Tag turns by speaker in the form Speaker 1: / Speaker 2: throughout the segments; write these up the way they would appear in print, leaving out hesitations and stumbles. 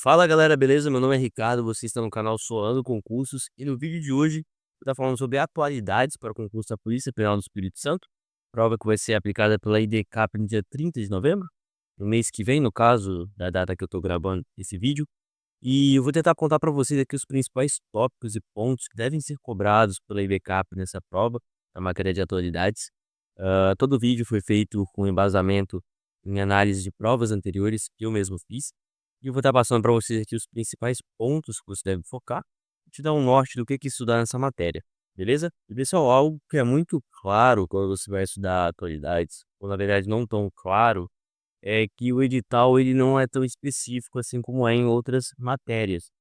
Speaker 1: Fala galera, beleza? Meu nome é Ricardo, você está no canal Solando Concursos e no vídeo de hoje eu vou estar falando sobre atualidades para o concurso da Polícia Penal do Espírito Santo, prova que vai ser aplicada pela IDCAP no dia 30 de novembro, no mês que vem, no caso da data que eu estou gravando esse vídeo, e eu vou tentar contar para vocês aqui os principais tópicos e pontos que devem ser cobrados pela IDCAP nessa prova, na matéria de atualidades. Todo vídeo foi feito com embasamento em análise de provas anteriores que eu mesmo fiz. E eu vou estar passando para vocês aqui os principais pontos que você deve focar e te dar um norte do que estudar nessa matéria, beleza? E pessoal, algo que é muito claro quando você vai estudar atualidades, ou na verdade não tão claro, é que o edital ele não é tão específico assim como é em outras matérias.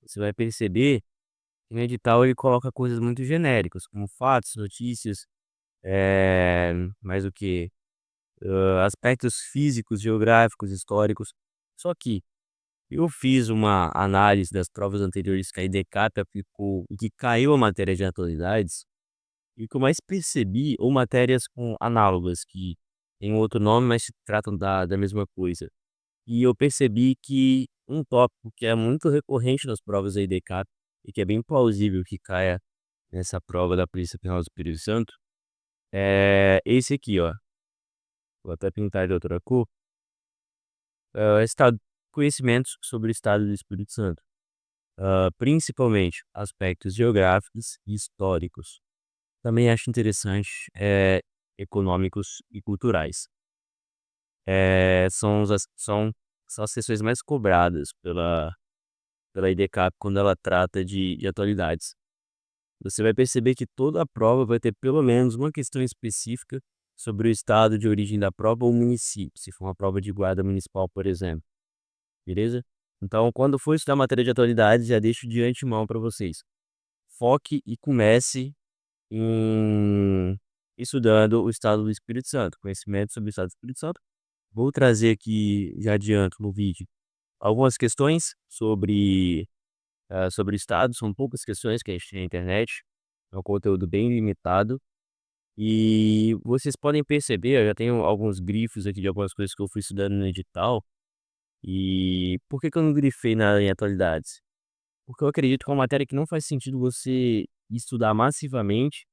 Speaker 1: Você vai perceber que no edital ele coloca coisas muito genéricas, como fatos, notícias, mais o que? Aspectos físicos, geográficos, históricos. Só que eu fiz uma análise das provas anteriores que a IDCAP aplicou e que caiu a matéria de atualidades, e o que eu mais percebi, ou matérias com análogas, que têm outro nome, mas se tratam da mesma coisa. E eu percebi que um tópico que é muito recorrente nas provas da IDCAP, e que é bem plausível que caia nessa prova da Polícia Penal do Espírito Santo, é esse aqui, ó. Vou até pintar de outra cor. Estado, conhecimentos sobre o estado do Espírito Santo. Principalmente aspectos geográficos e históricos. Também acho interessante, econômicos e culturais. São as sessões mais cobradas pela IDCAP quando ela trata de atualidades. Você vai perceber que toda a prova vai ter pelo menos uma questão específica sobre o estado de origem da prova ou município, se for uma prova de guarda municipal, por exemplo, beleza? Então, quando for estudar matéria de atualidades, já deixo de antemão para vocês. Foque e comece estudando o estado do Espírito Santo, conhecimento sobre o estado do Espírito Santo. Vou trazer aqui, já adianto no vídeo, algumas questões sobre o estado. São poucas questões que a gente tem na internet, é um conteúdo bem limitado. E vocês podem perceber, eu já tenho alguns grifos aqui de algumas coisas que eu fui estudando no edital. E por que que eu não grifei nada em atualidades? Porque eu acredito que é uma matéria que não faz sentido você estudar massivamente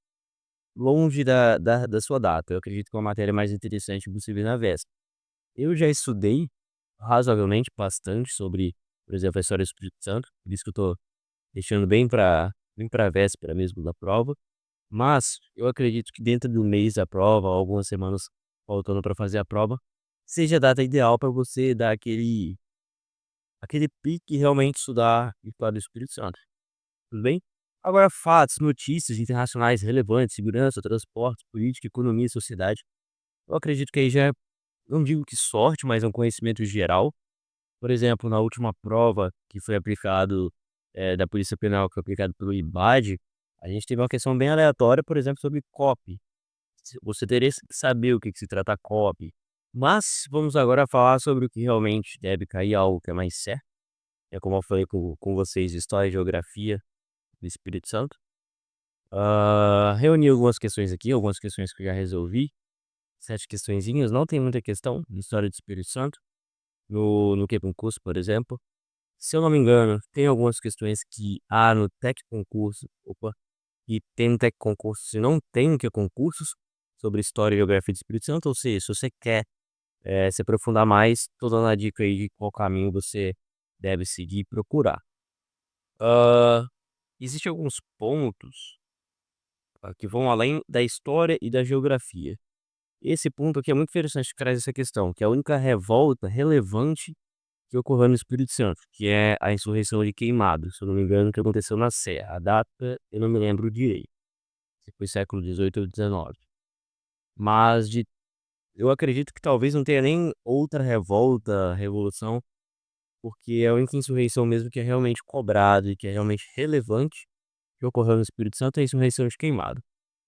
Speaker 1: longe da sua data. Eu acredito que é uma matéria mais interessante você ver na véspera. Eu já estudei razoavelmente bastante sobre, por exemplo, a história do Espírito Santo, por isso que eu tô deixando bem pra véspera mesmo da prova. Mas eu acredito que dentro do mês da prova, algumas semanas faltando para fazer a prova, seja a data ideal para você dar aquele pique e realmente estudar a história do Espírito Santo. Tudo bem? Agora, fatos, notícias internacionais relevantes, segurança, transporte, política, economia e sociedade. Eu acredito que aí já é, não digo que sorte, mas é um conhecimento geral. Por exemplo, na última prova que foi aplicado, da Polícia Penal, que foi aplicado pelo IBAD, a gente teve uma questão bem aleatória, por exemplo, sobre COP. Você teria que saber o que se trata COP. Mas vamos agora falar sobre o que realmente deve cair, algo que é mais certo. É como eu falei com vocês, História e Geografia do Espírito Santo. Reuni algumas questões aqui, algumas questões que eu já resolvi. 7 questõezinhas, não tem muita questão de história do Espírito Santo, no que concurso, por exemplo. Se eu não me engano, tem algumas questões que há no Tec Concurso, opa, e tem no Tec Concurso, se não tem que concursos sobre história e geografia do Espírito Santo, ou seja, se você quer se aprofundar mais, tô dando a dica aí de qual caminho você deve seguir e procurar. Ah, Existem alguns pontos que vão além da história e da geografia. Esse ponto aqui é muito interessante que traz essa questão, que é a única revolta relevante que ocorreu no Espírito Santo, que é a insurreição de Queimados, se eu não me engano, que aconteceu na Serra. A data eu não me lembro direito, se foi século XVIII ou XIX. Mas eu acredito que talvez não tenha nem outra revolta, revolução, porque é a única insurreição mesmo que é realmente cobrada e que é realmente relevante que ocorreu no Espírito Santo é a insurreição de Queimado.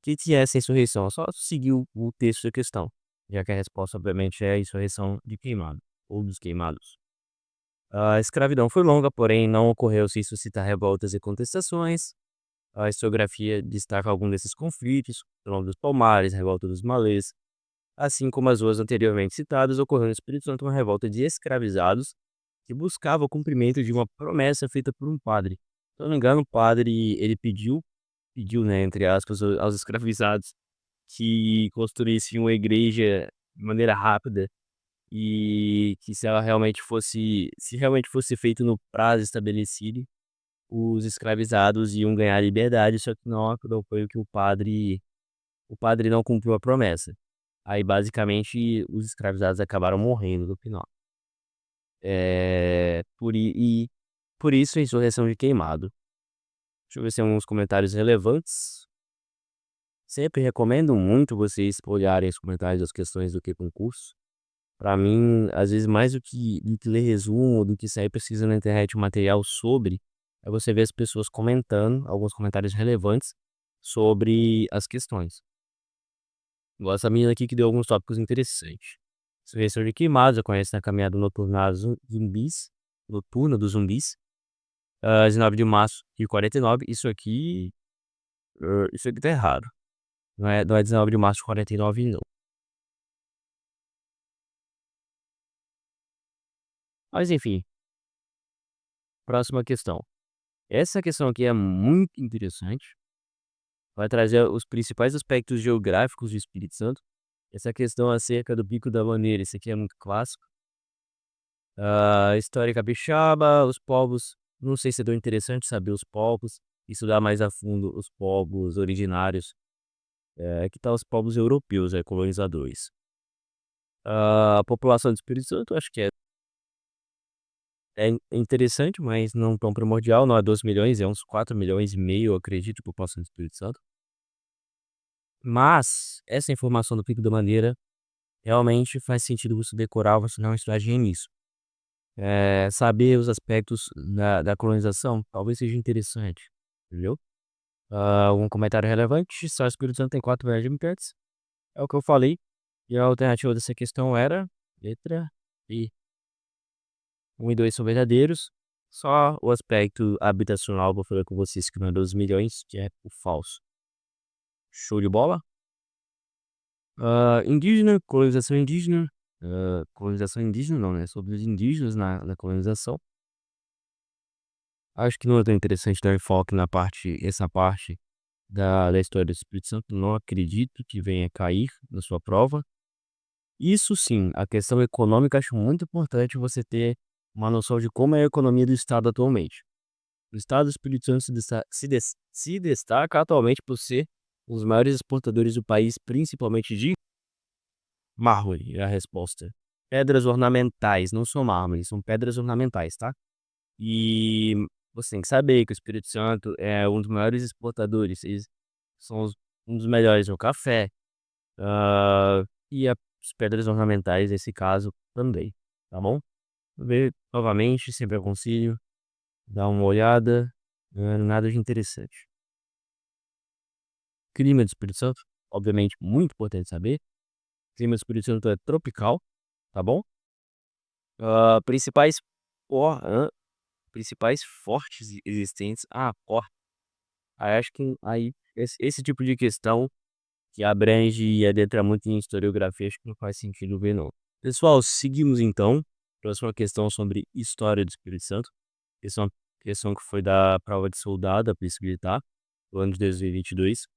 Speaker 1: Que é essa insurreição? É só seguir o texto da questão, já que a resposta, obviamente, é a insurreição de Queimado, ou dos Queimados. A escravidão foi longa, porém não ocorreu sem suscitar revoltas e contestações. A historiografia destaca algum desses conflitos, o nome dos Palmares, a revolta dos Malês, assim como as duas anteriormente citadas, ocorreu no Espírito Santo uma revolta de escravizados que buscava o cumprimento de uma promessa feita por um padre. Se eu não me engano, o padre ele pediu, né, entre aspas, aos escravizados que construíssem uma igreja de maneira rápida e que se realmente fosse feito no prazo estabelecido, os escravizados iam ganhar liberdade, só que não foi o que o padre não cumpriu a promessa. Aí basicamente os escravizados acabaram morrendo no final. Por isso a insurreição de Queimado. Deixa eu ver se tem alguns comentários relevantes. Sempre recomendo muito vocês olharem os comentários das questões do que concurso. Pra mim, às vezes, mais do que ler resumo, do que sair pesquisando na internet um material sobre, é você ver as pessoas comentando, alguns comentários relevantes sobre as questões. Igual essa menina aqui que deu alguns tópicos interessantes. Insurreição de Queimados, já conhece na caminhada noturna noturna dos zumbis. 19 de março de 49. Isso aqui tá errado. Não é 19 de março de 49, não. Mas enfim, próxima questão. Essa questão aqui é muito interessante. Vai trazer os principais aspectos geográficos do Espírito Santo. Essa questão acerca do Pico da Bandeira, isso aqui é muito clássico. História capixaba, os povos. Não sei se é tão interessante saber os povos, estudar mais a fundo os povos originários. Que tal os povos europeus, colonizadores. A população do Espírito Santo, acho que é interessante, mas não tão primordial. Não é 2 milhões, é uns 4,5 milhões, eu acredito, de população do Espírito Santo. Mas essa informação do Pico da Bandeira realmente faz sentido você decorar, você não estudar nisso. Saber os aspectos da colonização talvez seja interessante, entendeu? Um comentário relevante, só o Espírito Santo tem 4 milhões de habitantes, é o que eu falei, e a alternativa dessa questão era letra I. 1 e 2 são verdadeiros, só o aspecto habitacional, vou falar com vocês que não é 12 milhões, que é o falso. Show de bola? Indígena, colonização indígena. Colonização indígena não, né? Sobre os indígenas na colonização. Acho que não é tão interessante dar enfoque essa parte da história do Espírito Santo. Não acredito que venha cair na sua prova. Isso sim, a questão econômica, acho muito importante você ter uma noção de como é a economia do Estado atualmente. O Estado do Espírito Santo se destaca atualmente por ser um dos maiores exportadores do país, principalmente de mármore, é a resposta. Pedras ornamentais, não são mármore, são pedras ornamentais, tá? E você tem que saber que o Espírito Santo é um dos maiores exportadores. Eles são um dos melhores no café. E as pedras ornamentais, nesse caso, também, tá bom? Ver novamente, sempre aconselho, dá uma olhada, nada de interessante. Clima do Espírito Santo, obviamente, muito importante saber. O clima do Espírito Santo é tropical, tá bom? Principais, ó, principais fortes existentes. Aí acho que aí esse tipo de questão que abrange e adentra muito em historiografia, acho que não faz sentido ver, não. Pessoal, seguimos então. Próxima questão sobre história do Espírito Santo. Questão que foi da prova de soldado, da Polícia Militar, do ano de 2022.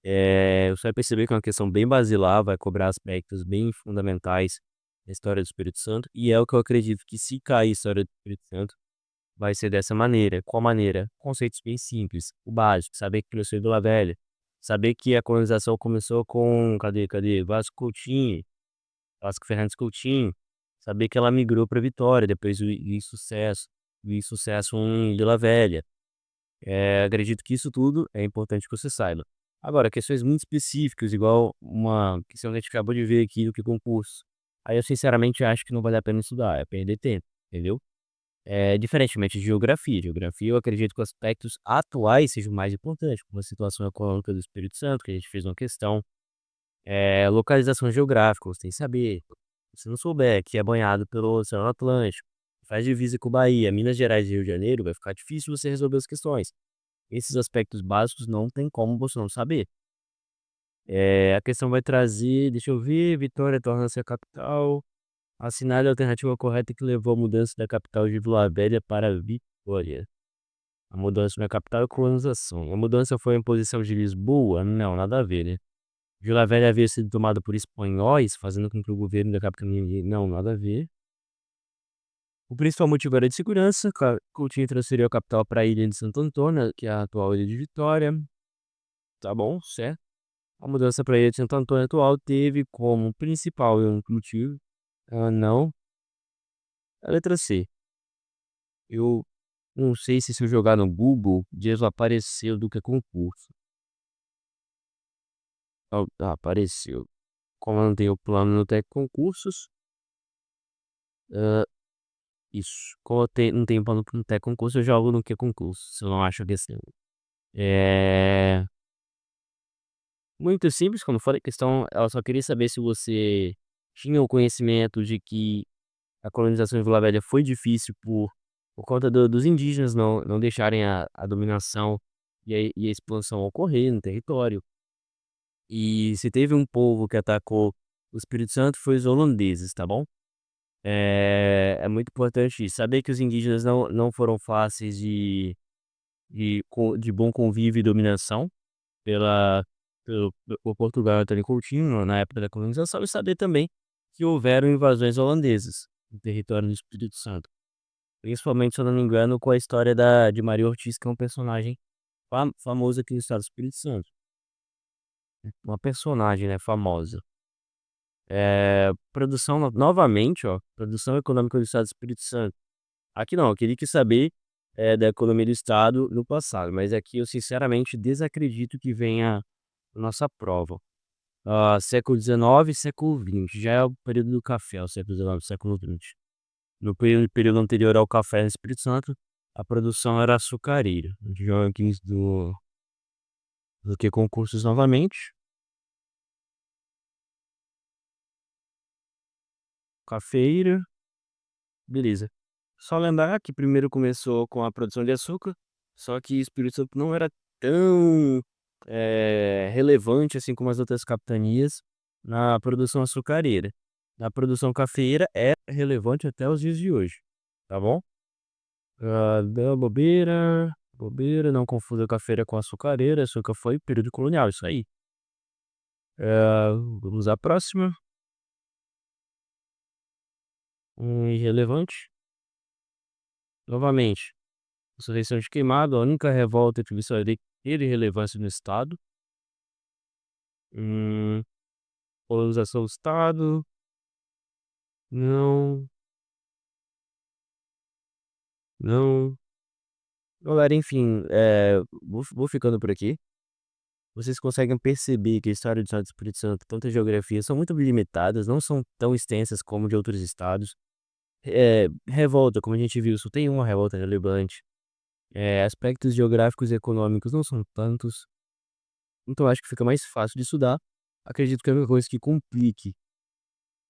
Speaker 1: Você vai perceber que é uma questão bem basilar, vai cobrar aspectos bem fundamentais da história do Espírito Santo. E é o que eu acredito que, se cair a história do Espírito Santo, vai ser dessa maneira. Qual maneira? Conceitos bem simples. O básico, saber que cresceu em Vila Velha. Saber que a colonização começou com, cadê? Vasco Fernandes Coutinho. Saber que ela migrou para Vitória, depois o Insucesso em Vila Velha. Acredito que isso tudo é importante que você saiba. Agora, questões muito específicas, igual uma questão que a gente acabou de ver aqui do que concurso. Aí eu sinceramente acho que não vale a pena estudar, é perder tempo, entendeu? Diferentemente de geografia. Geografia, eu acredito que os aspectos atuais sejam mais importantes, como a situação econômica do Espírito Santo, que a gente fez uma questão. Localização geográfica, você tem que saber. Se não souber que é banhado pelo Oceano Atlântico, faz divisa com Bahia, Minas Gerais e Rio de Janeiro, vai ficar difícil você resolver as questões. Esses aspectos básicos não tem como você não saber. A questão vai trazer, deixa eu ver, Vitória torna-se a capital. Assinale a alternativa correta que levou à mudança da capital de Vila Velha para Vitória. A mudança da capital é colonização. A mudança foi a imposição de Lisboa? Não, nada a ver, né? Vila Velha havia sido tomada por espanhóis, fazendo com que o governo da capital... Não, nada a ver. O principal motivo era de segurança. Coutinho transferiu a capital para a ilha de Santo Antônio, que é a atual ilha de Vitória. Tá bom, certo. A mudança para a ilha de Santo Antônio atual teve como principal motivo... não. A letra C. Eu não sei se eu jogar no Google, desapareceu do que é concurso. Apareceu. Como eu não tenho plano no Tec Concursos, isso. Como eu não tenho plano no Tec Concurso, eu jogo no que é concurso. Se eu não acho que assim. É muito simples, como falei, a questão, ela só queria saber se você tinha o conhecimento de que a colonização de Vila Velha foi difícil por conta dos indígenas não deixarem a dominação e a expansão ocorrer no território. E se teve um povo que atacou o Espírito Santo, foi os holandeses, tá bom? É muito importante isso. Saber que os indígenas não foram fáceis de bom convívio e dominação por Portugal e Antônio Coutinho na época da colonização, e saber também que houveram invasões holandesas no território do Espírito Santo. Principalmente, se eu não me engano, com a história de Maria Ortiz, que é um personagem famoso aqui no estado do Espírito Santo. Uma personagem, né, famosa. Produção, novamente, ó, produção econômica do estado do Espírito Santo. Aqui não, eu queria que saber da economia do estado no passado, mas aqui eu sinceramente desacredito que venha a nossa prova. Século XIX, século XX, já é o período do café, o século XIX, século XX. No período anterior ao café no Espírito Santo, a produção era açucareira. Rankings do que concursos novamente. Cafeira, beleza. Só lembrar que primeiro começou com a produção de açúcar, só que Espírito Santo não era tão relevante assim como as outras capitanias na produção açucareira. Na produção cafeeira é relevante até os dias de hoje, tá bom? Deu bobeira, não confunda cafeira com açucareira, açúcar foi período colonial, isso aí. Vamos à próxima. Irrelevante. Novamente, insurreição de Queimado, a única revolta que visualizei ter relevância no Estado. Colonização do Estado. Não, não. Galera, enfim, vou ficando por aqui. Vocês conseguem perceber que a história do Estado do Espírito Santo, tanto a geografia, são muito limitadas, não são tão extensas como de outros estados. Revolta, como a gente viu, só tem uma revolta relevante. Aspectos geográficos e econômicos não são tantos, então acho que fica mais fácil de estudar. Acredito que a única coisa que complique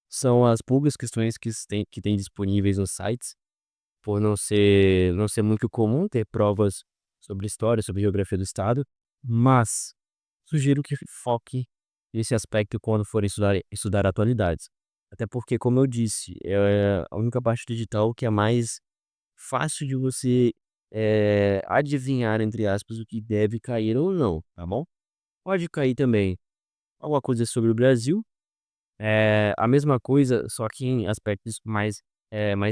Speaker 1: são as poucas questões que tem disponíveis nos sites, por não ser muito comum ter provas sobre história, sobre geografia do estado, mas sugiro que foque nesse aspecto quando for estudar atualidades. Até porque, como eu disse, é a única parte digital que é mais fácil de você adivinhar, entre aspas, o que deve cair ou não, tá bom? Pode cair também alguma coisa sobre o Brasil, a mesma coisa, só que em aspectos mais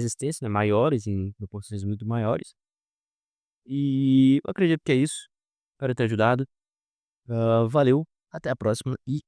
Speaker 1: extensos, né, maiores, em proporções muito maiores. E eu acredito que é isso. Espero ter ajudado. Valeu, até a próxima e